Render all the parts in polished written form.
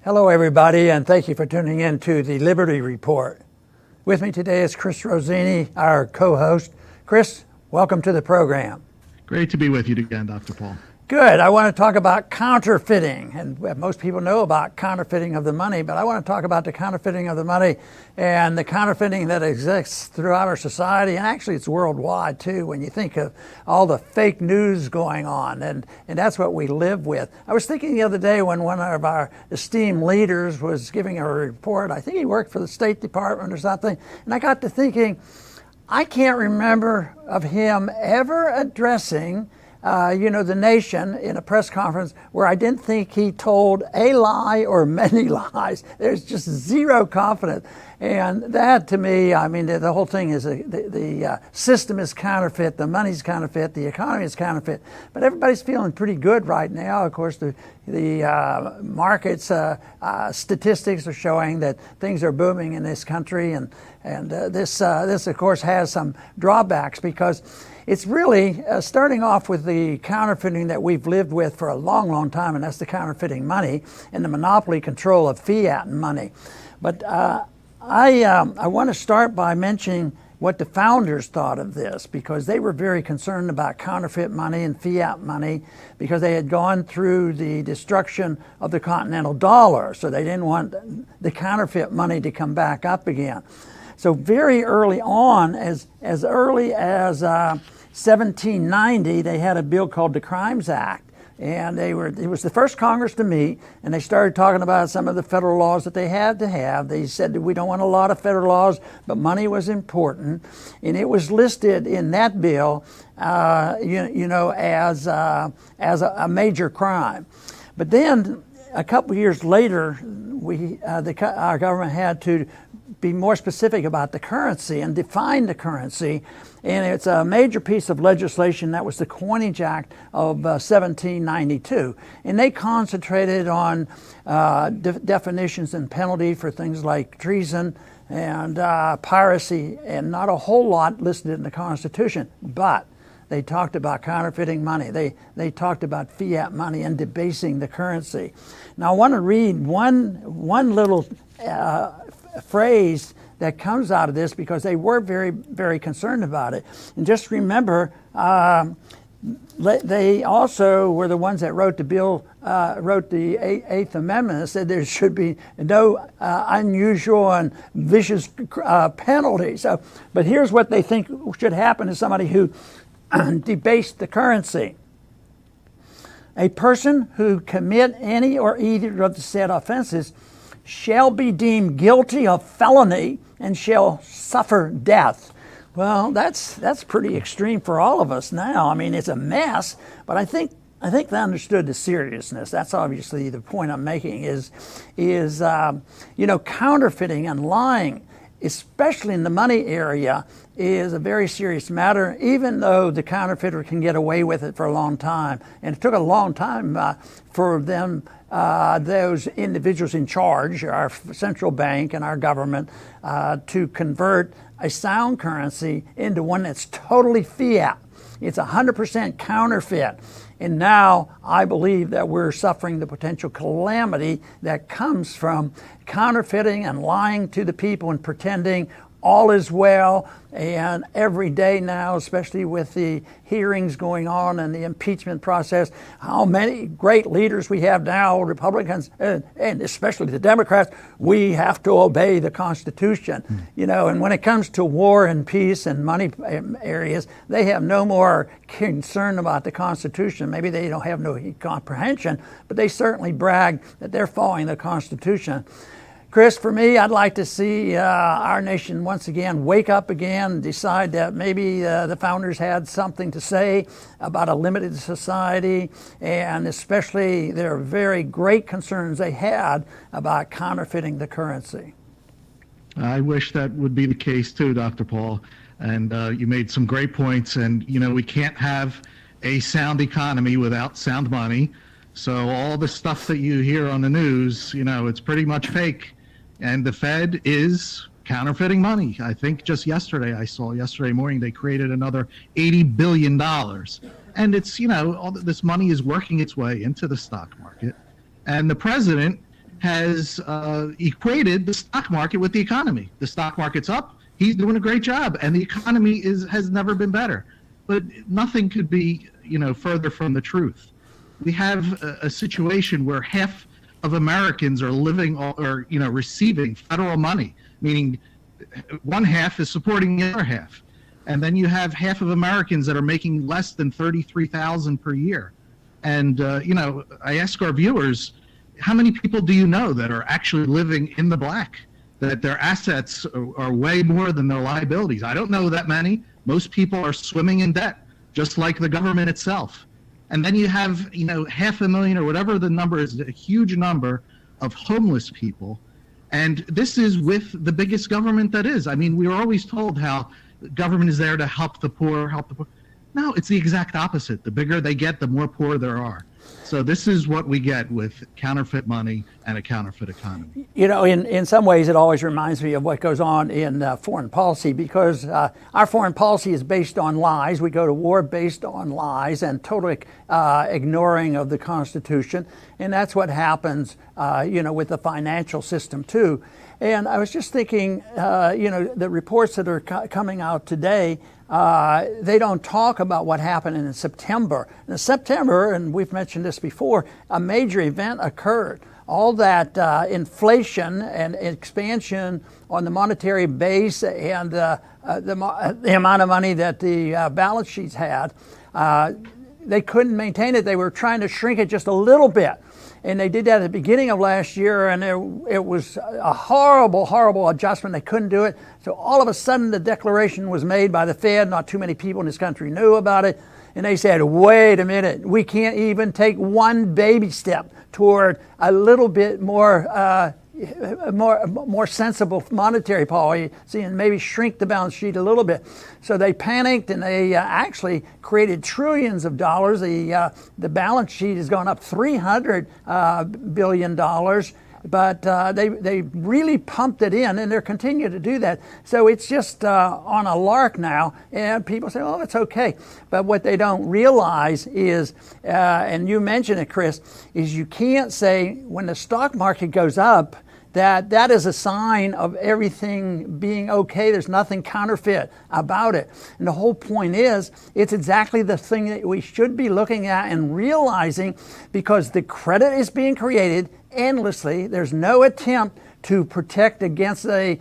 Hello, everybody, and thank you for tuning in to the Liberty Report. With me today is Chris Rossini, our co-host. Chris, welcome to the program. Great to be with you again, Dr. Paul. Good. I want to talk about counterfeiting, and most people know about counterfeiting of the money, but I want to talk about the counterfeiting of the money and the counterfeiting that exists throughout our society, and actually it's worldwide too when you think of all the fake news going on, and that's what we live with. I was thinking the other day when one of our esteemed leaders was giving a report, I think he worked for the State Department or something, and I got to thinking, I can't remember of him ever addressing the nation in a press conference where I didn't think he told a lie or many lies. There's just zero confidence. And that to me, I mean, the whole thing is the system is counterfeit, the money's counterfeit, the economy is counterfeit. But everybody's feeling pretty good right now. Of course, the markets statistics are showing that things are booming in this country. And this, of course, has some drawbacks because it's really starting off with the counterfeiting that we've lived with for a long, long time, and that's the counterfeiting money and the monopoly control of fiat money. But I want to start by mentioning what the founders thought of this, because they were very concerned about counterfeit money and fiat money because they had gone through the destruction of the continental dollar, so they didn't want the counterfeit money to come back up again. So very early on, as early as 1790, they had a bill called the Crimes Act, and it was the first Congress to meet, and they started talking about some of the federal laws that they had to have. They said that we don't want a lot of federal laws, but money was important, and it was listed in that bill, as a major crime. But then a couple of years later, our government had to be more specific about the currency and define the currency. And it's a major piece of legislation that was the Coinage Act of 1792. And they concentrated on definitions and penalty for things like treason and piracy, and not a whole lot listed in the Constitution. But they talked about counterfeiting money. They talked about fiat money and debasing the currency. Now I want to read one little phrase that comes out of this because they were very, very concerned about it. And just remember, they also were the ones that wrote the bill, wrote the Eighth Amendment, and said there should be no unusual and vicious penalty. So, but here's what they think should happen to somebody who debased the currency. A person who commit any or either of the said offenses shall be deemed guilty of felony and shall suffer death. Well, that's pretty extreme for all of us now. I mean, it's a mess, but I think they understood the seriousness. That's obviously the point I'm making is counterfeiting and lying, especially in the money area, is a very serious matter, even though the counterfeiter can get away with it for a long time. And it took a long time for them, those individuals in charge, our central bank and our government, to convert a sound currency into one that's totally fiat. It's 100% counterfeit. And now I believe that we're suffering the potential calamity that comes from counterfeiting and lying to the people and pretending all is well. And every day now, especially with the hearings going on and the impeachment process, how many great leaders we have now, Republicans and especially the Democrats, we have to obey the Constitution. And when it comes to war and peace and money areas, they have no more concern about the Constitution. Maybe they don't have no comprehension, but they certainly brag that they're following the Constitution. Chris, for me, I'd like to see our nation once again wake up again, decide that maybe the founders had something to say about a limited society, and especially their very great concerns they had about counterfeiting the currency. I wish that would be the case too, Dr. Paul. And you made some great points. And, we can't have a sound economy without sound money. So all the stuff that you hear on the news, it's pretty much fake. And the Fed is counterfeiting money. I think just yesterday morning, they created another $80 billion. And it's, all this money is working its way into the stock market. And the president has equated the stock market with the economy. The stock market's up, he's doing a great job, and the economy has never been better. But nothing could be, further from the truth. We have a situation where half of Americans are living or receiving federal money, meaning one half is supporting the other half. And then you have half of Americans that are making less than $33,000 per year. And, I ask our viewers, how many people do you know that are actually living in the black, that their assets are way more than their liabilities? I don't know that many. Most people are swimming in debt, just like the government itself. And then you have, 500,000 or whatever the number is, a huge number of homeless people. And this is with the biggest government that is. I mean, we were always told how government is there to help the poor. No, it's the exact opposite. The bigger they get, the more poor there are. So this is what we get with counterfeit money and a counterfeit economy. In some ways, it always reminds me of what goes on in foreign policy, because our foreign policy is based on lies. We go to war based on lies and total ignoring of the Constitution. And that's what happens, with the financial system, too. And I was just thinking, the reports that are coming out today, they don't talk about what happened in September. In September, and we've mentioned this before, a major event occurred. All that inflation and expansion on the monetary base and the amount of money that the balance sheets had, they couldn't maintain it. They were trying to shrink it just a little bit. And they did that at the beginning of last year, and it was a horrible, horrible adjustment. They couldn't do it. So all of a sudden, the declaration was made by the Fed. Not too many people in this country knew about it. And they said, wait a minute, we can't even take one baby step toward a little bit more sensible monetary policy and maybe shrink the balance sheet a little bit. So they panicked, and they actually created trillions of dollars. The balance sheet has gone up $300 billion. But they really pumped it in, and they're continuing to do that. So it's just on a lark now, and people say, oh, it's okay. But what they don't realize is, and you mentioned it, Chris, is you can't say when the stock market goes up that is a sign of everything being okay. There's nothing counterfeit about it. And the whole point is, it's exactly the thing that we should be looking at and realizing, because the credit is being created endlessly. There's no attempt to protect against a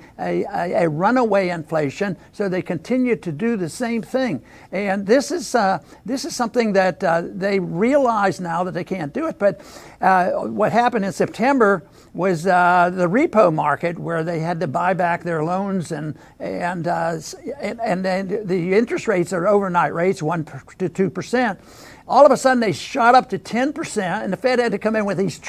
runaway inflation, so they continue to do the same thing. And this is something that they realize now that they can't do it. But what happened in September was the repo market, where they had to buy back their loans, and then the interest rates are overnight rates, 1 to 2%. All of a sudden, they shot up to 10%, and the Fed had to come in with these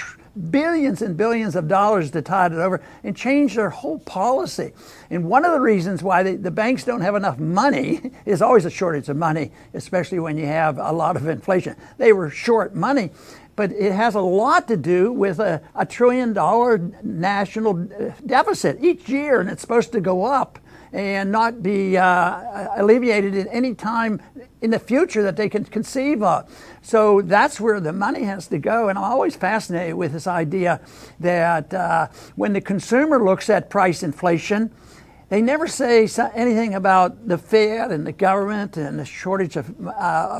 billions and billions of dollars to tide it over and change their whole policy. And one of the reasons why the banks don't have enough money is always a shortage of money, especially when you have a lot of inflation. They were short money, but it has a lot to do with a $1 trillion national deficit each year, and it's supposed to go up and not be alleviated at any time in the future that they can conceive of. So that's where the money has to go. And I'm always fascinated with this idea that when the consumer looks at price inflation, they never say anything about the Fed and the government and the shortage of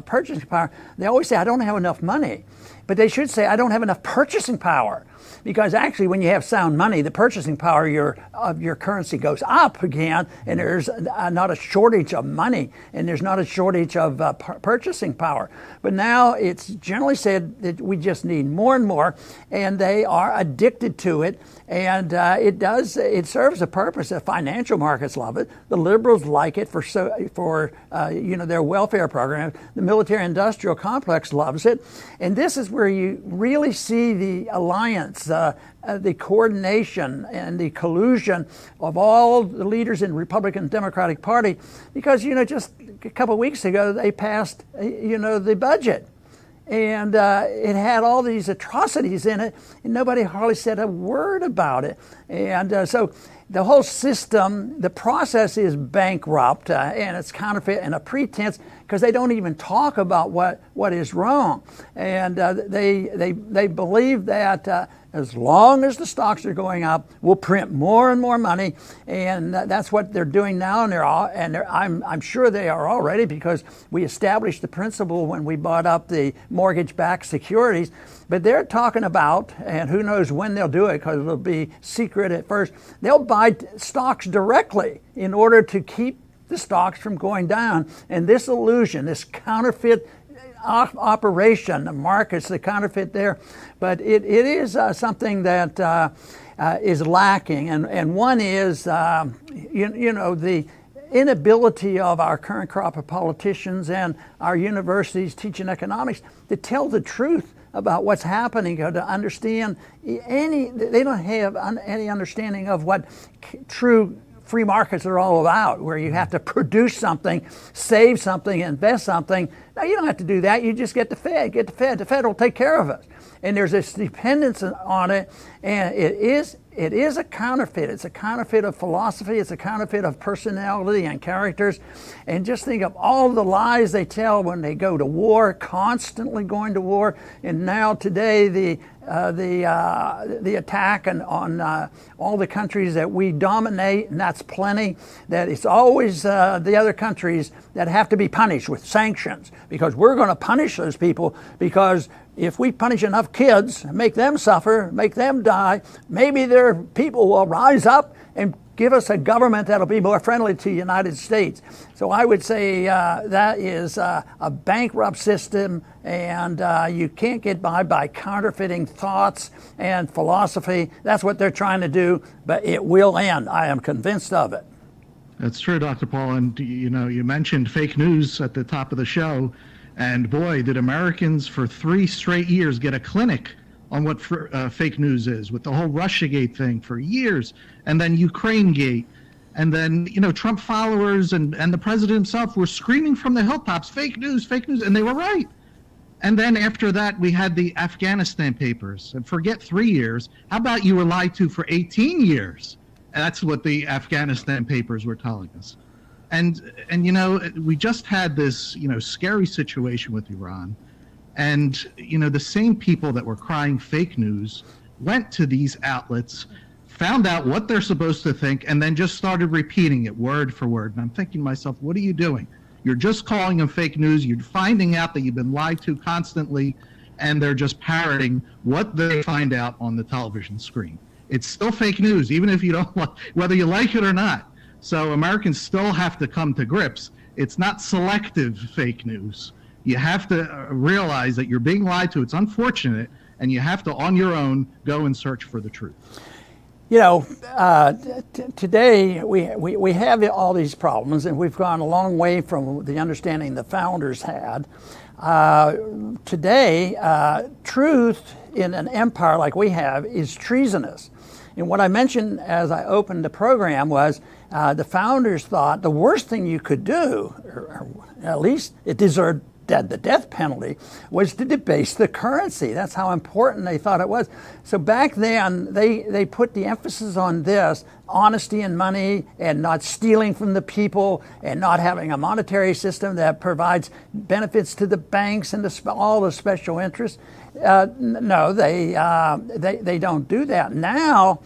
purchasing power. They always say, I don't have enough money. But they should say, I don't have enough purchasing power. Because actually, when you have sound money, the purchasing power of your currency goes up again, and there's not a shortage of money, and there's not a shortage of purchasing power. But now it's generally said that we just need more and more, and they are addicted to it. And it serves a purpose. The financial markets love it. The liberals like it for their welfare program. The military-industrial complex loves it. And this is where you really see the alliance, the coordination and the collusion of all the leaders in the Republican and Democratic Party, because just a couple of weeks ago they passed the budget. And it had all these atrocities in it, and nobody hardly said a word about it. And so the whole system, the process is bankrupt, and it's counterfeit and a pretense because they don't even talk about what is wrong. And they believe that as long as the stocks are going up, we'll print more and more money, and that's what they're doing now. And I'm sure they are already, because we established the principle when we bought up the mortgage-backed securities. But they're talking about, and who knows when they'll do it because it'll be secret at first, they'll buy stocks directly in order to keep the stocks from going down. And this illusion, this counterfeit operation, the markets, the counterfeit there, but it is something that is lacking. And one is, the inability of our current crop of politicians and our universities teaching economics to tell the truth about what's happening, or to understand they don't have any understanding of what true free markets are all about, where you have to produce something, save something, invest something. Now, you don't have to do that. You just get the Fed. The Fed will take care of us. And there's this dependence on it, and it is a counterfeit. It's a counterfeit of philosophy. It's a counterfeit of personality and characters. And just think of all the lies they tell when they go to war, constantly going to war. And now today, the attack on all the countries that we dominate, and that's plenty, that it's always the other countries that have to be punished with sanctions, because we're going to punish those people, because if we punish enough kids, make them suffer, make them die, maybe their people will rise up and give us a government that'll be more friendly to the United States. So I would say that is a bankrupt system, and you can't get by counterfeiting thoughts and philosophy. That's what they're trying to do, but it will end. I am convinced of it. That's true, Dr. Paul. And you mentioned fake news at the top of the show. And boy, did Americans for 3 straight years get a clinic on what fake news is, with the whole Russiagate thing for years, and then Ukrainegate. And then, Trump followers and the president himself were screaming from the hilltops, fake news, and they were right. And then after that, we had the Afghanistan papers. And forget 3 years. How about you were lied to for 18 years? And that's what the Afghanistan papers were telling us. And we just had this, scary situation with Iran. And, the same people that were crying fake news went to these outlets, found out what they're supposed to think, and then just started repeating it word for word. And I'm thinking to myself, what are you doing? You're just calling them fake news. You're finding out that you've been lied to constantly, and they're just parroting what they find out on the television screen. It's still fake news, even if you don't, whether you like it or not. So Americans still have to come to grips. It's not selective fake news. You have to realize that you're being lied to. It's unfortunate, and you have to, on your own, go and search for the truth. Today we have all these problems, and we've gone a long way from the understanding the founders had. Today, truth in an empire like we have is treasonous. And what I mentioned as I opened the program was the founders thought the worst thing you could do, or at least it deserved the death penalty, was to debase the currency. That's how important they thought it was. So back then, they put the emphasis on this, honesty in money, and not stealing from the people, and not having a monetary system that provides benefits to the banks and all the special interests. No, they don't do that. Now,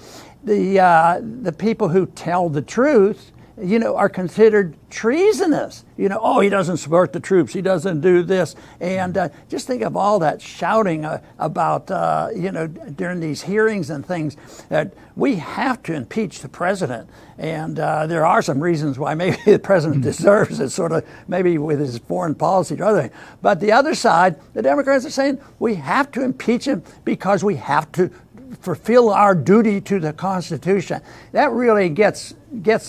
the people who tell the truth, are considered treasonous. He doesn't support the troops. He doesn't do this. And just think of all that shouting about, during these hearings and things, that we have to impeach the president. And there are some reasons why maybe the president deserves it, sort of maybe with his foreign policy or other thing. But the other side, the Democrats are saying we have to impeach him because we have to fulfill our duty to the Constitution. That really gets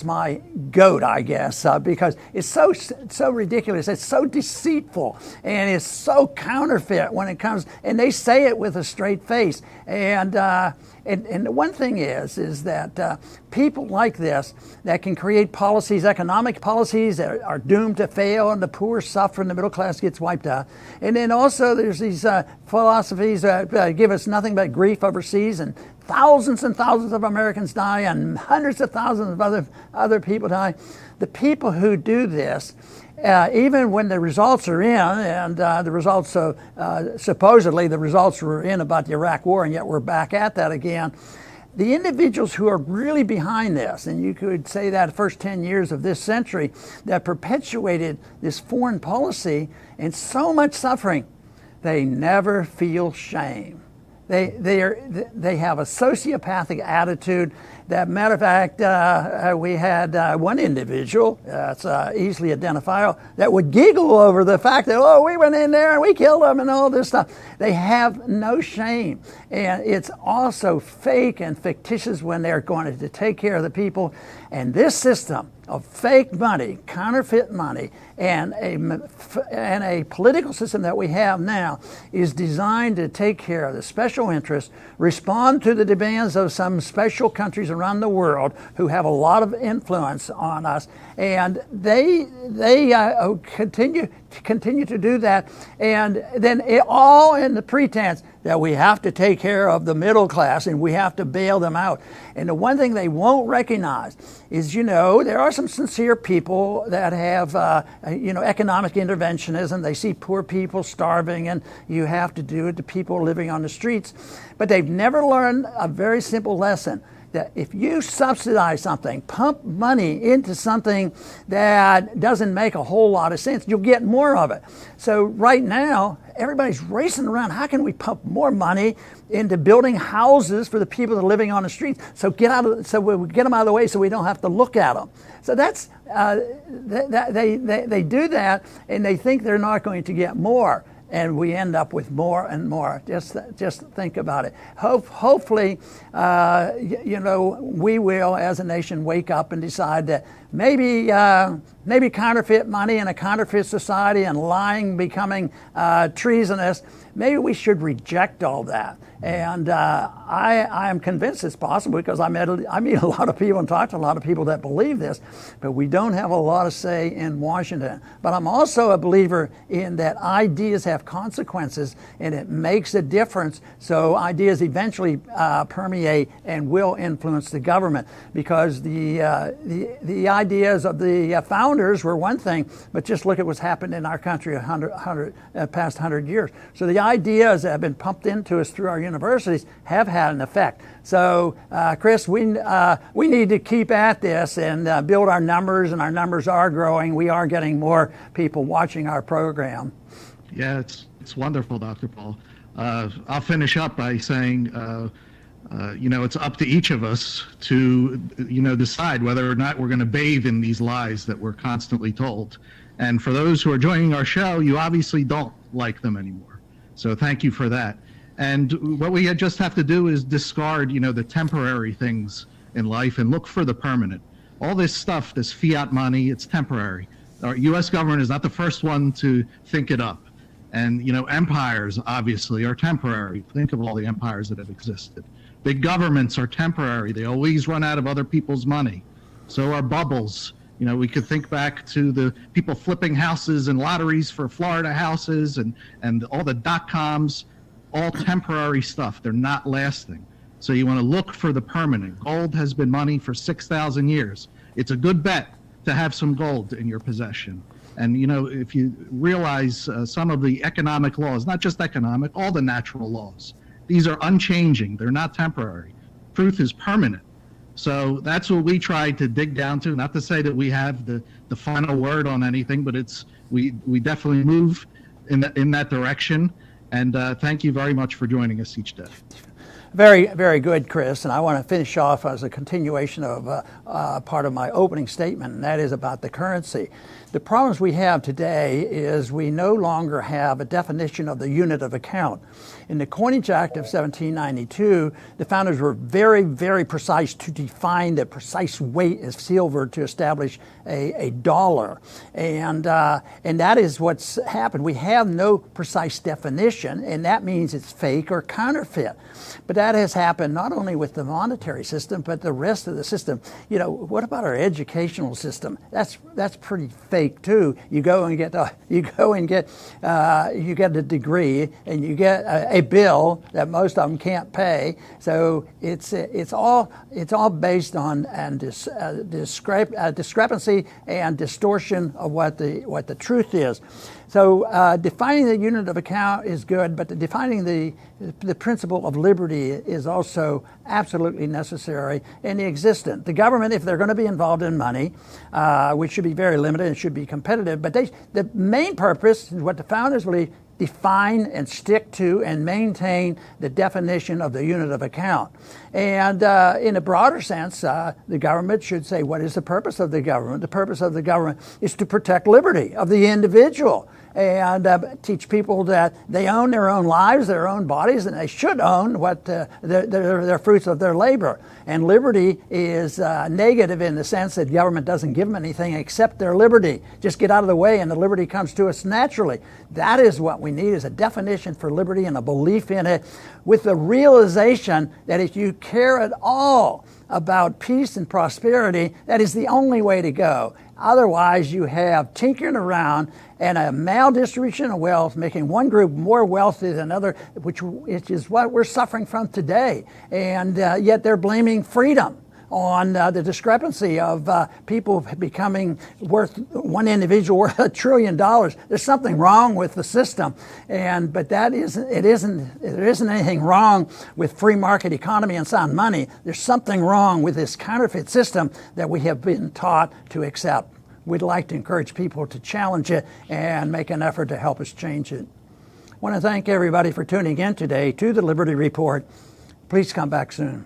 my goat, I guess, because it's so ridiculous. It's so deceitful, and it's so counterfeit when it comes. And they say it with a straight face. And the one thing is that people like this that can create policies, economic policies that are doomed to fail, and the poor suffer, and the middle class gets wiped out. And then also there's these philosophies that give us nothing but grief overseas, and thousands and thousands of Americans die and hundreds of thousands of other people die. The people who do this, even when the results are in, and the results, supposedly the results were in about the Iraq War, and yet we're back at that again. The individuals who are really behind this, and you could say that the first 10 years of this century, that perpetuated this foreign policy and so much suffering, they never feel shame. They have a sociopathic attitude. That matter of fact, we had one individual, that's easily identifiable, that would giggle over the fact that, oh, we went in there and we killed them and all this stuff. They have no shame. And it's also fake and fictitious when they're going to take care of the people. And this system of fake money, counterfeit money, and a political system that we have now is designed to take care of the special interests, respond to the demands of some special countries around the world who have a lot of influence on us, and they continue to do that, and then all in the pretense that we have to take care of the middle class and we have to bail them out. And the one thing they won't recognize is, there are some sincere people that have, economic interventionism. They see poor people starving and you have to do it to people living on the streets. But they've never learned a very simple lesson, that if you subsidize something, pump money into something that doesn't make a whole lot of sense, you'll get more of it. So right now, everybody's racing around. How can we pump more money into building houses for the people that are living on the streets? So we get them out of the way so we don't have to look at them. So that's they do that, and they think they're not going to get more. And we end up with more and more. Just think about it. Hopefully, we will, as a nation, wake up and decide that maybe counterfeit money in a counterfeit society and lying becoming treasonous. Maybe we should reject all that. And I am convinced it's possible because I meet a lot of people and talk to a lot of people that believe this, but we don't have a lot of say in Washington. But I'm also a believer in that ideas have consequences and it makes a difference. So ideas eventually permeate and will influence the government, because the ideas of the founders were one thing, but just look at what's happened in our country past 100 years. So the ideas that have been pumped into us through our universities have had an effect. So, Chris, we need to keep at this and build our numbers, and our numbers are growing. We are getting more people watching our program. Yeah, it's wonderful, Dr. Paul. I'll finish up by saying, it's up to each of us to, decide whether or not we're going to bathe in these lies that we're constantly told. And for those who are joining our show, you obviously don't like them anymore. So thank you for that. And what we just have to do is discard, the temporary things in life and look for the permanent. All this stuff, this fiat money, it's temporary. Our U.S. government is not the first one to think it up. And, empires, obviously, are temporary. Think of all the empires that have existed. Big governments are temporary. They always run out of other people's money. So are bubbles. We could think back to the people flipping houses and lotteries for Florida houses and all the dot-coms, all temporary stuff. They're not lasting. So you want to look for the permanent. Gold has been money for 6,000 years. It's a good bet to have some gold in your possession. And, if you realize some of the economic laws, not just economic, all the natural laws, these are unchanging. They're not temporary. Truth is permanent. So that's what we tried to dig down to. Not to say that we have the final word on anything, but we definitely move in that direction. And thank you very much for joining us each day. Very, very good, Chris. And I want to finish off as a continuation of part of my opening statement, and that is about the currency. The problems we have today is we no longer have a definition of the unit of account. In the Coinage Act of 1792, the founders were very, very precise to define the precise weight of silver to establish a dollar. And that is what's happened. We have no precise definition, and that means it's fake or counterfeit. But that has happened not only with the monetary system, but the rest of the system. You know, what about our educational system? That's pretty fake too. You go and get you get a degree, and you get a bill that most of them can't pay. So it's all based on discrepancy and distortion of what the truth is. So defining the unit of account is good, but defining the principle of liberty is also absolutely necessary and existent. The government, if they're going to be involved in money, which should be very limited and should be competitive, but the main purpose is what the founders believe: define and stick to and maintain the definition of the unit of account. And in a broader sense, the government should say, what is the purpose of the government? The purpose of the government is to protect liberty of the individual and teach people that they own their own lives, their own bodies, and they should own what their fruits of their labor. And liberty is negative in the sense that government doesn't give them anything except their liberty. Just get out of the way and the liberty comes to us naturally. That is what we need, is a definition for liberty and a belief in it, with the realization that if you care at all about peace and prosperity, that is the only way to go. Otherwise, you have tinkering around and a maldistribution of wealth, making one group more wealthy than another, which is what we're suffering from today. And yet they're blaming freedom on the discrepancy of people becoming worth, one individual worth $1 trillion. There's something wrong with the system, but there isn't anything wrong with free market economy and sound money. There's something wrong with this counterfeit system that we have been taught to accept. We'd like to encourage people to challenge it and make an effort to help us change it. I want to thank everybody for tuning in today to the Liberty Report. Please come back soon.